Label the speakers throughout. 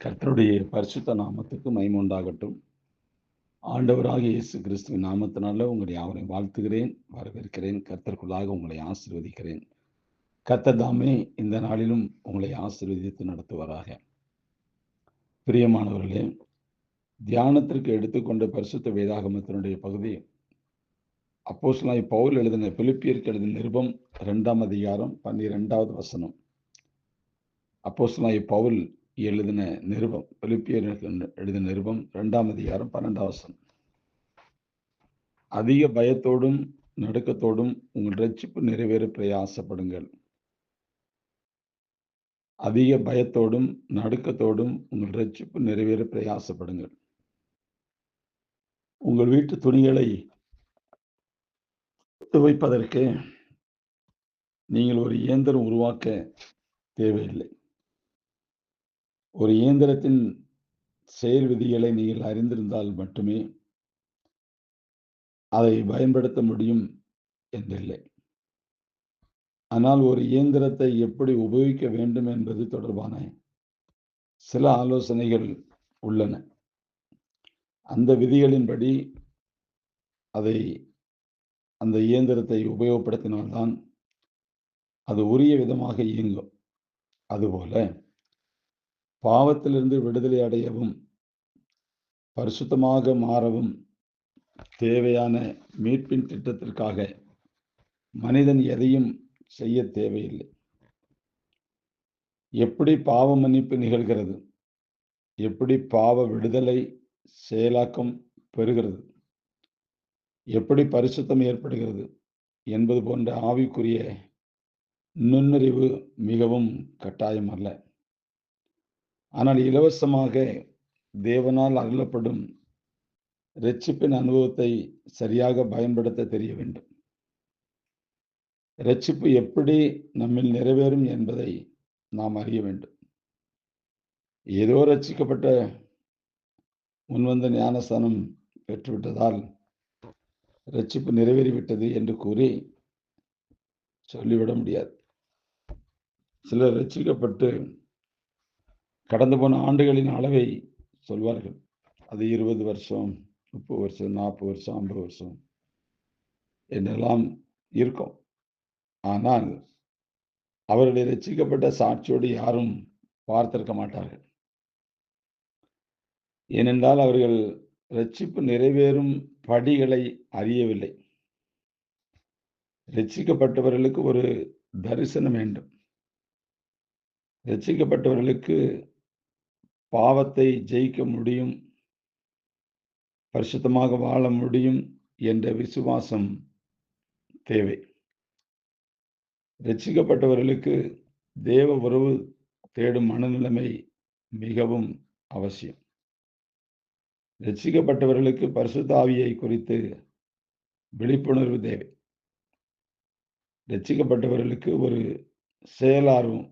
Speaker 1: கர்த்தருடைய பரிசுத்த நாமத்துக்கு மகிமை உண்டாகட்டும். ஆண்டவராகிய இயேசு கிறிஸ்துவின் நாமத்தினால உங்களை யாவரையும் வாழ்த்துகிறேன், வரவேற்கிறேன். கர்த்தருக்குள்ளாக உங்களை ஆசீர்வதிக்கிறேன். கர்த்தர் தாமே இந்த நாளிலும் உங்களை ஆசீர்வதித்து நடத்துவாராக. பிரியமானவர்களே, தியானத்திற்கு எடுத்துக்கொண்ட பரிசுத்த வேதாகமத்தினுடைய பகுதி அப்போஸ்தலனாகிய பவுல் எழுதின பிலிப்பியருக்கு எழுதின நிருபம் 2ஆம் அதிகாரம் 12வது வசனம். அப்போஸ்தலனாகிய பவுல் எழுதின நிருபம், பிலிப்பியர் எழுதின நிருபம் 2ஆம் அதிகாரம் 12வது வசனம். அதிக பயத்தோடும் நடுக்கத்தோடும் உங்கள் இரட்சிப்பு நிறைவேற பிரயாசப்படுங்கள். அதிக பயத்தோடும் நடுக்கத்தோடும் உங்கள் இரட்சிப்பு நிறைவேற பிரயாசப்படுங்கள். உங்கள் வீட்டு துணிகளை துவைப்பதற்கு நீங்கள் ஒரு இயந்திரம் உருவாக்க தேவையில்லை. ஒரு இயந்திரத்தின் செயல் விதிகளை நீங்கள் அறிந்திருந்தால் மட்டுமே அதை பயன்படுத்த முடியும் என்றில்லை. ஆனால் ஒரு இயந்திரத்தை எப்படி உபயோகிக்க வேண்டும் என்பது தொடர்பான சில ஆலோசனைகள் உள்ளன. அந்த விதிகளின்படி அந்த இயந்திரத்தை உபயோகப்படுத்தினால்தான் அது உரிய விதமாக இயங்கும். அதுபோல பாவத்திலிருந்து விடுதலை அடையவும் பரிசுத்தமாக மாறவும் தேவையான மீட்பின் திட்டத்திற்காக மனிதன் எதையும் செய்ய தேவையில்லை. எப்படி பாவ மன்னிப்பு நிகழ்கிறது, எப்படி பாவ விடுதலை செயலாக்கம் பெறுகிறது, எப்படி பரிசுத்தம் ஏற்படுகிறது என்பது போன்ற ஆவிக்குரிய நுண்ணறிவு மிகவும் கட்டாயம் அல்ல. ஆனால் இலவசமாக தேவனால் அருளப்படும் இரட்சிப்பின் அனுபவத்தை சரியாக பயன்படுத்த தெரிய வேண்டும். இரட்சிப்பு எப்படி நம்மில் நிறைவேறும் என்பதை நாம் அறிய வேண்டும். ஏதோ ரட்சிக்கப்பட்ட முன்வந்த ஞானஸ்தானம் பெற்றுவிட்டதால் இரட்சிப்பு நிறைவேறிவிட்டது என்று கூறி சொல்லிவிட முடியாது. சிலர் ரட்சிக்கப்பட்டு கடந்து போன ஆண்டுகளின் அளவை சொல்வார்கள். அது 20 வருஷம், 30 வருஷம், 40 வருஷம், 50 வருஷம் என்றெல்லாம் இருக்கும். ஆனால் அவர்களை ரட்சிக்கப்பட்ட சாட்சியோடு யாரும் பார்த்திருக்க மாட்டார்கள். ஏனென்றால் அவர்கள் ரட்சிப்பு நிறைவேறும் படிகளை அறியவில்லை. ரட்சிக்கப்பட்டவர்களுக்கு ஒரு தரிசனம் வேண்டும். ரட்சிக்கப்பட்டவர்களுக்கு பாவத்தை ஜெயிக்க முடியும், பரிசுத்தமாக வாழ முடியும் என்ற விசுவாசம் தேவை. ரட்சிக்கப்பட்டவர்களுக்கு தேவ உறவு தேடும் மனநிலைமை மிகவும் அவசியம். ரட்சிக்கப்பட்டவர்களுக்கு பரிசுத்த ஆவியை குறித்து விழிப்புணர்வு தேவை. ரட்சிக்கப்பட்டவர்களுக்கு ஒரு செயலார்வம்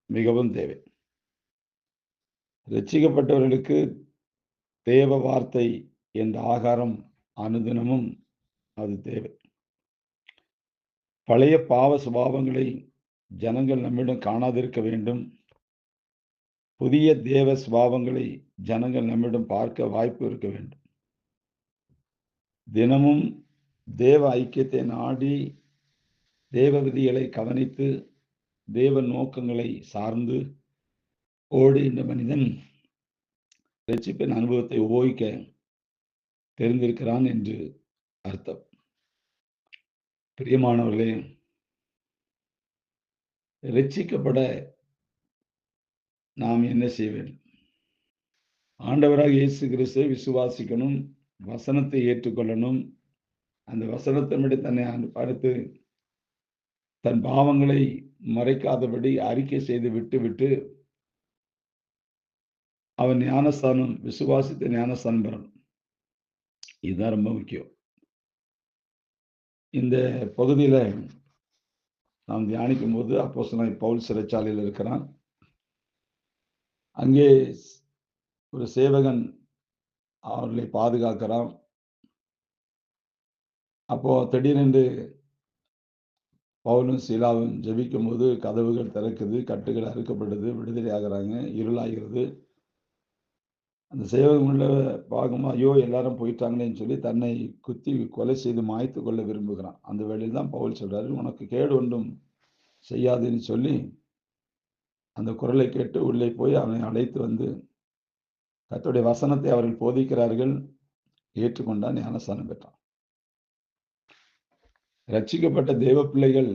Speaker 1: மிகவும் தேவை. ரட்சிக்கப்பட்டவர்களுக்கு தேவ வார்த்தை என்ற ஆகாரம் அனுதினமும் அது தேவை. பழைய பாவ சுபாவங்களை ஜனங்கள் நம்மிடம் காணாதிருக்க வேண்டும். புதிய தேவ சுபாவங்களை ஜனங்கள் நம்மிடம் பார்க்க வாய்ப்பு இருக்க வேண்டும். தினமும் தேவ ஐக்கியத்தை நாடி தேவ விதிகளை கவனித்து தேவ நோக்கங்களை சார்ந்து ஓடி இந்த மனிதன் ரட்சிப்பின் அனுபவத்தை உபயோகிக்க தெரிந்திருக்கிறான் என்று அர்த்தம். பிரியமானவர்களே, ரட்சிக்கப்பட நாம் என்ன செய்ய வேண்டும்? ஆண்டவராக இயேசு கிறிஸ்துவை விசுவாசிக்கணும், வசனத்தை ஏற்றுக்கொள்ளணும். அந்த வசனத்தின்படி தன்னை அடுத்து தன் பாவங்களை மறைக்காதபடி அறிக்கை செய்து விட்டு அவன் ஞானஸ்தானம் விசுவாசித்த ஞானஸ்தானம் பெறணும். இதுதான் ரொம்ப முக்கியம். இந்த பகுதியில நாம் தியானிக்கும் போது அப்போஸ்தலனாகிய பவுல் சிறைச்சாலையில் இருக்கிறான். அங்கே ஒரு சேவகன் அவர்களை பாதுகாக்கிறான். அப்போ திடீரென்று பவுலும் சீலாவும் ஜெபிக்கும் போது கதவுகள் திறக்குது, கட்டுகள் அறுக்கப்படுது, விடுதலை ஆகிறாங்க, இருளாகிறது. அந்த சேவகமுள்ள பார்க்கும்போது, ஐயோ எல்லாரும் போயிட்டாங்களேன்னு சொல்லி தன்னை குத்தி கொலை செய்து மாய்த்து கொள்ள விரும்புகிறான். அந்த வேளையில் தான் பவுல் சொல்றாரு, உனக்கு கேடு ஒன்றும் செய்யாதுன்னு சொல்லி அந்த குரலை கேட்டு உள்ளே போய் அவனை அழைத்து வந்து கர்த்தருடைய வசனத்தை அவர்கள் போதிக்கிறார்கள். ஏற்றுக்கொண்டான், ஞானஸ்நானம் பெற்றான். ரட்சிக்கப்பட்ட தேவ பிள்ளைகள்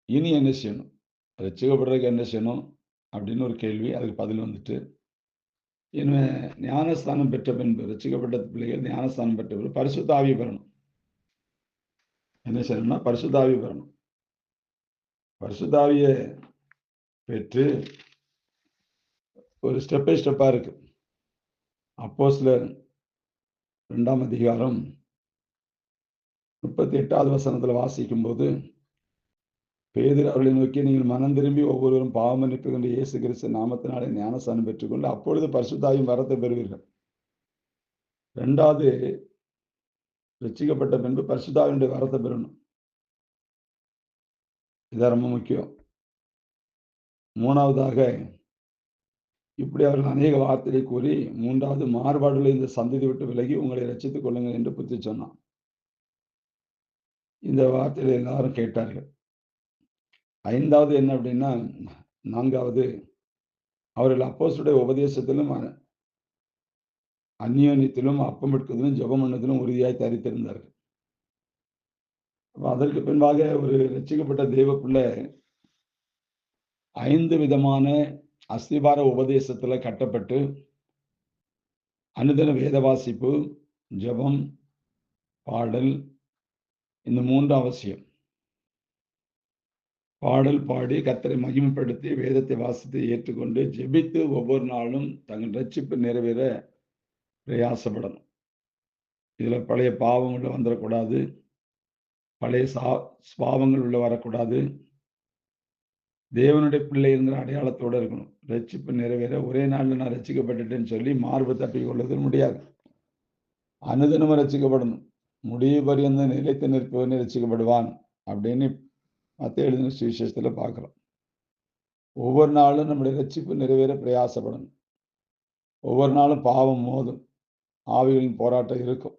Speaker 1: இனி என்ன செய்யணும்? ரட்சிக்கப்படுறதுக்கு என்ன செய்யணும்? அப்படின்னு ஒரு கேள்வி. அதுக்கு பதில் வந்துட்டு, இனிமே ஞானஸ்நானம் பெற்ற பின்பு, ரட்சிக்கப்பட்ட பிள்ளைகள் ஞானஸ்நானம் பெற்ற பிறகு பரிசுத்த ஆவியை பெறணும். என்ன செய்யணும்னா, பரிசுத்த ஆவியை பெறணும். பரிசுத்த ஆவியை பெற்று ஒரு ஸ்டெப் பை ஸ்டெப்பா இருக்கு. அப்போஸ்தலர் 2ஆம் அதிகாரம் 38வது வசனத்துல வாசிக்கும்போது, பேதுரு அவர்களை நோக்கி, நீங்கள் மனம் திரும்பி ஒவ்வொருவரும் பாவ மன்னிப்பு கொண்டு இயேசு கிறிஸ்து நாமத்தினாலே ஞானஸ்நானம் பெற்றுக்கொண்டு அப்பொழுது பரிசுத்த ஆவியின் வரத்தை பெறுவீர்கள். 2வது, ரட்சிக்கப்பட்ட பின்பு பரிசுத்த ஆவியினுடைய வரத்தை பெறணும். இது ரொம்ப முக்கியம். 3வதாக, இப்படி அவர்கள் அநேக வார்த்தைகளை கூறி 3வது, மாறுபாடுள்ள இந்த சந்ததி விட்டு விலகி உங்களை ரட்சித்துக் கொள்ளுங்கள் என்று புத்தி சொன்னான். இந்த வார்த்தைகளை எல்லாரும் கேட்டார்கள். 5வது என்ன அப்படின்னா, 4வது, அவர்கள் அப்போஸ்தலருடைய உபதேசத்திலும் அந்நியோன்யத்திலும் அப்பம் எடுப்பதிலும் ஜெபம் பண்ணுவதிலும் உறுதியாய் தரித்திருந்தார்கள். அதற்கு பின்பாக ஒரு ரட்சிக்கப்பட்ட தேவ பிள்ளை 5 விதமான அஸ்திபார உபதேசத்துல கட்டப்பட்டு அனுதின வேத வாசிப்பு, ஜெபம், பாடல், இந்த 3 அவசியம். பாடல் பாடி கர்த்தரை மகிமைப்படுத்தி வேதத்தை வாசித்து ஏற்றுக்கொண்டு ஜெபித்து ஒவ்வொரு நாளும் தங்கள் ரட்சிப்பு நிறைவேற பிரயாசப்படணும். இதுல பழைய பாவங்கள் வந்துடக்கூடாது. பழைய பாவங்கள் உள்ள வரக்கூடாது. தேவனுடைய பிள்ளை என்கிற அடையாளத்தோட இருக்கணும். ரட்சிப்பு நிறைவேற ஒரே நாள்ல நான் ரட்சிக்கப்பட்டுட்டேன்னு சொல்லி மார்பு தட்டி கொள்வது முடியாது. அனுதினமும் ரட்சிக்கப்படணும். முடிவு பரியந்தம் நிலைத்து நிற்பவனே ரட்சிக்கப்படுவான் அப்படின்னு மத்தேயு எழுதின சுவிசேஷத்துல பார்க்கிறோம். ஒவ்வொரு நாளும் நம்முடைய ரட்சிப்பு நிறைவேற பிரயாசப்படணும். ஒவ்வொரு நாளும் பாவம் மோதும். ஆவிகளின் போராட்டம் இருக்கும்.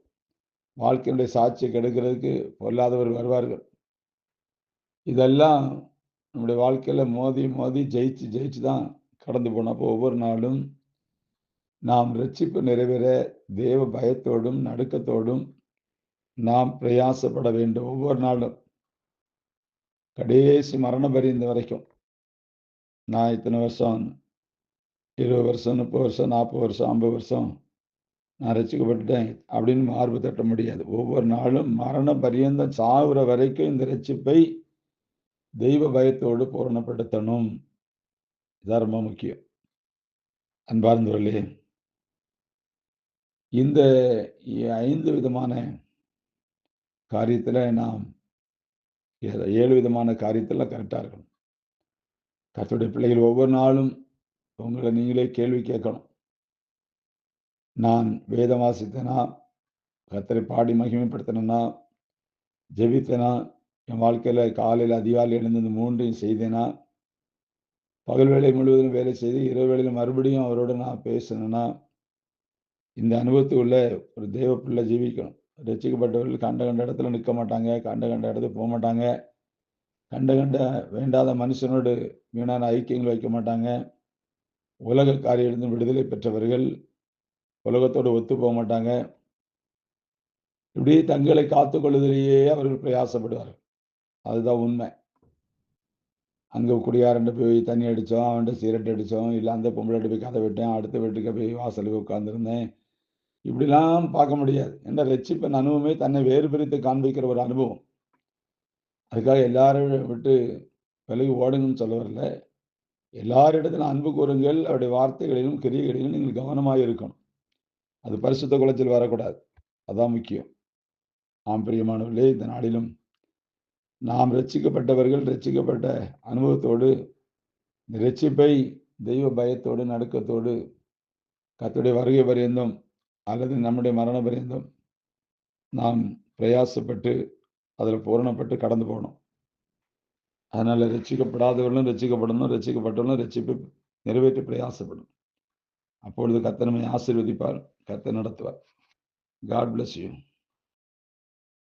Speaker 1: வாழ்க்கையினுடைய சாட்சியை கெடுக்கிறதுக்கு பொல்லாதவர் வருவார்கள். இதெல்லாம் நம்முடைய வாழ்க்கையில மோதி மோதி ஜெயிச்சு தான் கடந்து போனோம். அப்போ ஒவ்வொரு நாளும் நாம் ரட்சிப்பு நிறைவேற தேவ பயத்தோடும் நடுக்கத்தோடும் நாம் பிரயாசப்பட வேண்டும். ஒவ்வொரு நாளும் கடைசி மரண பரியந்த வரைக்கும். நான் இத்தனை வருஷம் 20 வருஷம், 30 வருஷம், 40 வருஷம், 50 வருஷம் நான் ரட்சிக்கப்பட்டுட்டேன் அப்படின்னு மார்பு தட்ட முடியாது. ஒவ்வொரு நாளும் மரண பரியந்தம் சாகுற வரைக்கும் இந்த ரட்சிப்பை தெய்வ பயத்தோடு பூரணப்படுத்தணும். இதான் ரொம்ப முக்கியம். அன்பார்ந்தவர்களே, இந்த 5 விதமான காரியத்துல நாம் 7 விதமான காரியத்துல கரெக்டா இருக்கணும். கர்த்தருடைய பிள்ளைகள் ஒவ்வொரு நாளும் உங்களை நீங்களே கேள்வி கேட்கணும். நான் வேதம் வாசித்தேனா? கர்த்தரை பாடி மகிமைப்படுத்தினேனா? ஜெபித்தேனா? என் வாழ்க்கையில காலையில அதிகாலை எழுந்து இந்த 3யும் செய்தேனா? பகல் வேளை முழுவதும் வேலை செய்து இரவு வேளையில மறுபடியும் அவரோட நான் பேசினேனா? இந்த அனுபவத்துக்குள்ள ஒரு தேவ பிள்ளை ஜீவிக்கணும். ரட்சிக்கப்பட்டவர்கள் கண்ட கண்ட இடத்துல நிற்க மாட்டாங்க. கண்ட கண்ட இடத்துக்கு போக மாட்டாங்க. கண்ட கண்ட வேண்டாத மனுஷனோடு வீணான ஐக்கியங்கள் வைக்க மாட்டாங்க. உலக காரியத்திலிருந்து விடுதலை பெற்றவர்கள் உலகத்தோடு ஒத்து போக மாட்டாங்க. இப்படி தங்களை காத்துக் கொள்வதிலேயே அவர்கள் பிரயாசப்படுவார்கள். அதுதான் உண்மை. அங்க குடியாரன்ட்ட போய் தண்ணி அடிச்சோம், அவன்கிட்ட சிகரெட் அடிச்சோம், இல்ல அந்த பொம்பளைட்ட போய் கதை விட்டேன், அடுத்த வீட்டுக்கு போய் வாசலுக்கு உட்கார்ந்திருந்தேன். இப்படிலாம் பார்க்க முடியாது. என்ற ரட்சிப்பின் அனுபவமே தன்னை வேறு பிரித்து காண்பிக்கிற ஒரு அனுபவம். அதுக்காக எல்லாரும் விட்டு விலகி ஓடுங்கன்னு சொல்ல வரல. எல்லாரிடத்திலும் அன்பு கூறுங்கள். அவருடைய வார்த்தைகளிலும் கிரியைகளிலும் நீங்கள் கவனமாக இருக்கணும். அது பரிசுத்த குலத்தில் வரக்கூடாது. அதான் முக்கியம். ஆம் பிரியமானவர்களே, இந்த நாளிலும் நாம் ரட்சிக்கப்பட்டவர்கள் ரட்சிக்கப்பட்ட அனுபவத்தோடு இந்த ரட்சிப்பை தெய்வ பயத்தோடு நடுக்கத்தோடு கர்த்தருடைய வருகை பரியந்தம் அல்லது நம்முடைய மரண பரியந்தம் நாம் பிரயாசப்பட்டு அதில் பூரணப்பட்டு கடந்து போகணும். அதனால ரட்சிக்கப்படாதவர்களும் ரட்சிக்கப்படணும், ரட்சிக்கப்பட்டவர்களும் ரட்சிப்பை நிறைவேற்றி பிரயாசப்படணும். அப்பொழுது கர்த்தர் நம்மை ஆசீர்வதிப்பார், கர்த்தர் நடத்துவார். God bless you.